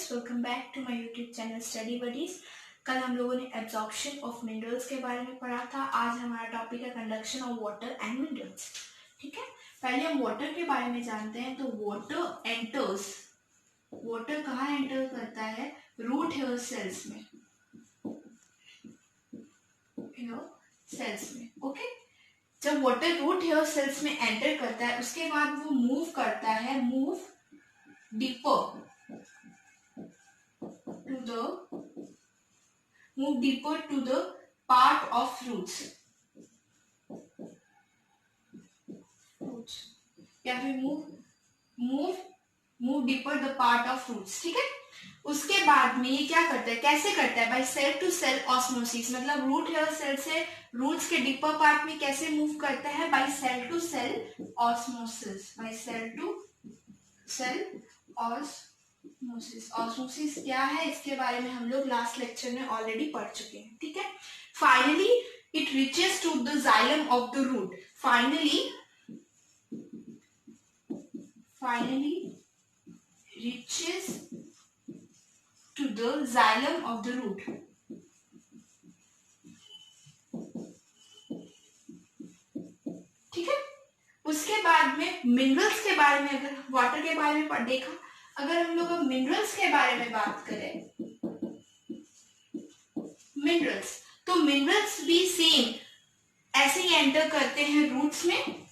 Friends, welcome back to my YouTube channel study buddies. कल हम लोगों ने एब्जॉर्प्शन ऑफ मिनरल्स के बारे में पढ़ा था। आज हमारा टॉपिक है conduction of water and minerals. ठीक है, पहले हम वाटर के बारे में जानते हैं। तो वाटर कहाँ एंटर करता है? रूट हेयर सेल्स में, ओके। जब वाटर रूट हेयर सेल्स में एंटर करता है, उसके बाद वो मूव करता है, move deeper to the part of roots या फिर move deeper the part of roots। ठीक है, उसके बाद में ये क्या करता है, कैसे करता है? By cell to cell osmosis, मतलब रूट हेयर सेल से रूट्स के डीपर पार्ट में कैसे मूव करता है? By cell to cell osmosis, by cell to cell osmosis क्या है, इसके बारे में हम लोग लास्ट लेक्चर में ऑलरेडी पढ़ चुके हैं। ठीक है, finally it reaches to the xylem of the root. Finally reaches to the xylem of the root. ठीक है, उसके बाद में मिनरल्स के बारे में, अगर वाटर के बारे में देखा, अगर हम लोग मिनरल्स के बारे में बात करें, मिनरल्स, तो मिनरल्स भी सेम ऐसे ही एंटर करते हैं रूट्स में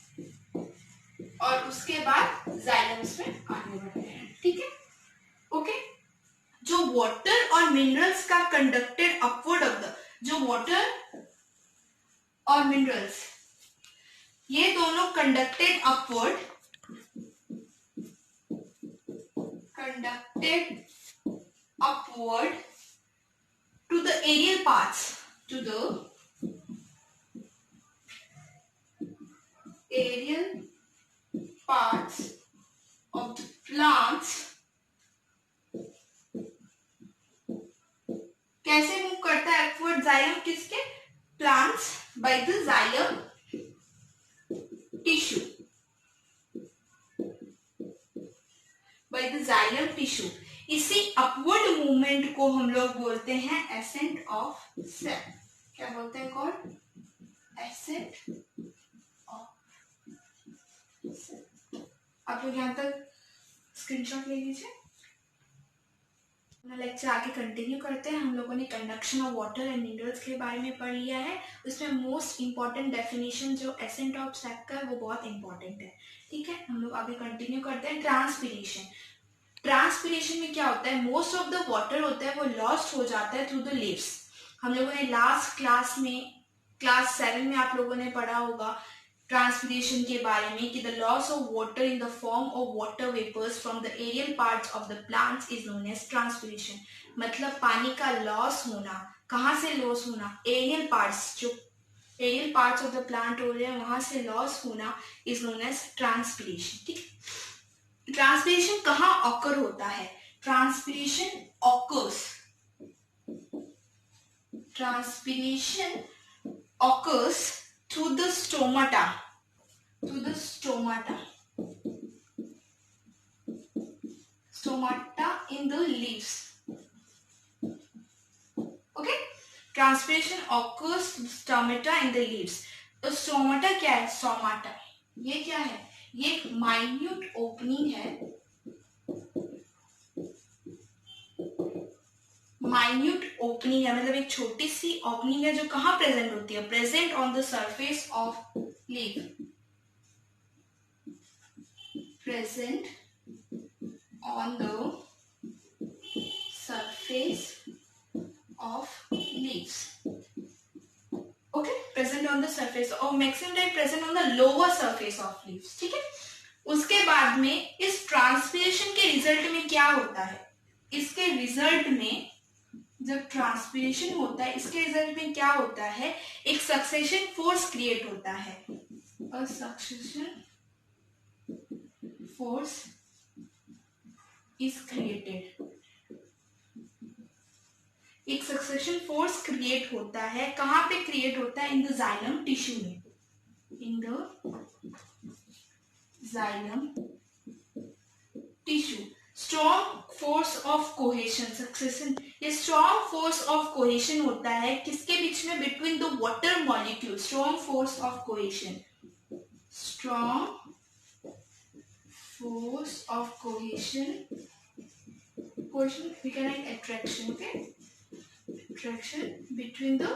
और उसके बाद जाइलम्स में आगे बढ़ते हैं। ठीक है, ओके। जो वाटर और मिनरल्स का कंडक्टेड अपवर्ड ऑफ द, जो वाटर और मिनरल्स ये दोनों conducted upward to the aerial parts, of the plants। कैसे मूव करता है अपवर्ड जाइलम? किसके? Plants, by the xylem tissue. इसी अपवर्ड मूवमेंट को हम लोग बोलते हैं एसेंट ऑफ सेल। क्या बोलते हैं? कौन? Ascent of cell. आप लोग यहां तक स्क्रीनशॉट ले लीजिए। लेक्चर आगे कंटिन्यू करते हैं। हम लोगों ने conduction of water and minerals के बारे में पढ़ लिया है। उसमें मोस्ट इंपॉर्टेंट डेफिनेशन जो एसेंट ऑफ सेल का है वो बहुत इंपॉर्टेंट है। ठीक है, हम लोग आगे कंटिन्यू करते हैं। ट्रांसपीरेशन में क्या होता है? मोस्ट ऑफ द वाटर होता है वो लॉस्ट हो जाता है थ्रू द लीव्स। हम लोगों ने लास्ट क्लास में, क्लास 7 में आप लोगों ने पढ़ा होगा ट्रांसपीरेशन के बारे में कि the loss of water in the form of water vapours from the aerial parts of the plants is known as transpiration. मतलब पानी का लॉस होना, कहाँ से लॉस होना? एरियल पार्ट्स, जो aerial parts of the plant हो रहे हैं वहां से लॉस होना इज नोन एज ट्रांसपीरेशन। ठीक है, ट्रांसपीरेशन कहाँ ऑकर होता है? Transpiration occurs through the stomata in the leaves। okay, transpiration occurs through stomata in the leaves। तो स्टोमाटा क्या है? स्टोमाटा ये क्या है? ये एक माइन्यूट ओपनिंग है, मतलब एक छोटी सी ओपनिंग है जो कहाँ प्रेजेंट होती है? Present on the surface of leaf, present on the surface of leaves. Okay, present on the surface और maximum time present on the lower surface of leaves. ठीक है, उसके बाद में इस ट्रांसपीरेशन के रिजल्ट में क्या होता है? इसके रिजल्ट में जब ट्रांसपीरेशन होता है, इसके रिजल्ट में क्या होता है? एक सक्सेशन फोर्स क्रिएट होता है। और सक्सेशन फोर्स इज क्रिएटेड। एक सक्सेशन फोर्स क्रिएट होता है। कहां पे क्रिएट होता है? इन द जाइलम टिश्यू में, in the xylem tissue. Strong force of cohesion, succession, ये स्ट्रॉन्ग फोर्स ऑफ कोहेशन होता है किसके बीच में, between the water molecule, strong force of cohesion, strong force of cohesion, cohesion we can write attraction, okay, attraction between the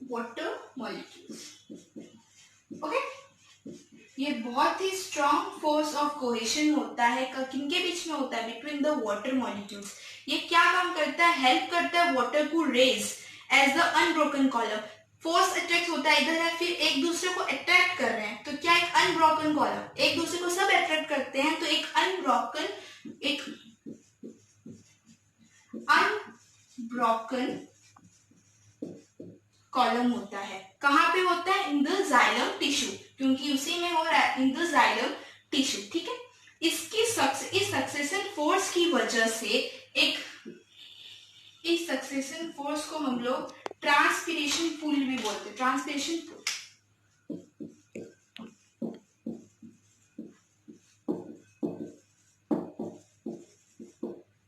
water molecules, okay। ये बहुत ही strong force of cohesion होता है, किनके बीच में होता है, बिटवीन द वाटर मॉलिक्यूल्स। ये क्या काम करता है, हेल्प करता है वाटर को raise as the unbroken column. Force attract होता है, इधर है, फिर एक दूसरे को अट्रैक्ट कर रहे हैं, तो क्या एक अनब्रोकन कॉलम, एक दूसरे को सब अट्रैक्ट करते हैं, तो एक अनब्रोकन कॉलम होता है। कहाँ पे होता है, इन द जाइलम टिश्यू, क्योंकि उसी में हो रहा है, इन द जाइलम टिश्यू, ठीक है। इस सक्सेशन फोर्स की वजह से इस सक्सेशन फोर्स को हम लोग ट्रांसपिरेशन पुल भी बोलते हैं, ट्रांसपिरेशन पुल,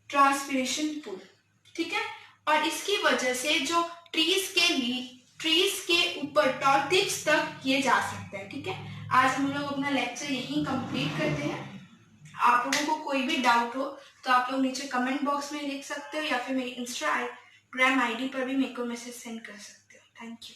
ट्रांसपिरेशन पुल, ठीक है। और इसकी वजह से जो ट्रीज के ऊपर टॉप टिप्स तक ये जा सकता है, ठीक है। आज हम लोग अपना लेक्चर यहीं कंप्लीट करते हैं। आप लोगों को कोई भी डाउट हो तो आप लोग नीचे कमेंट बॉक्स में लिख सकते हो, या फिर मेरी इंस्टाग्राम आईडी पर भी मेरे को मैसेज सेंड कर सकते हो। Thank you.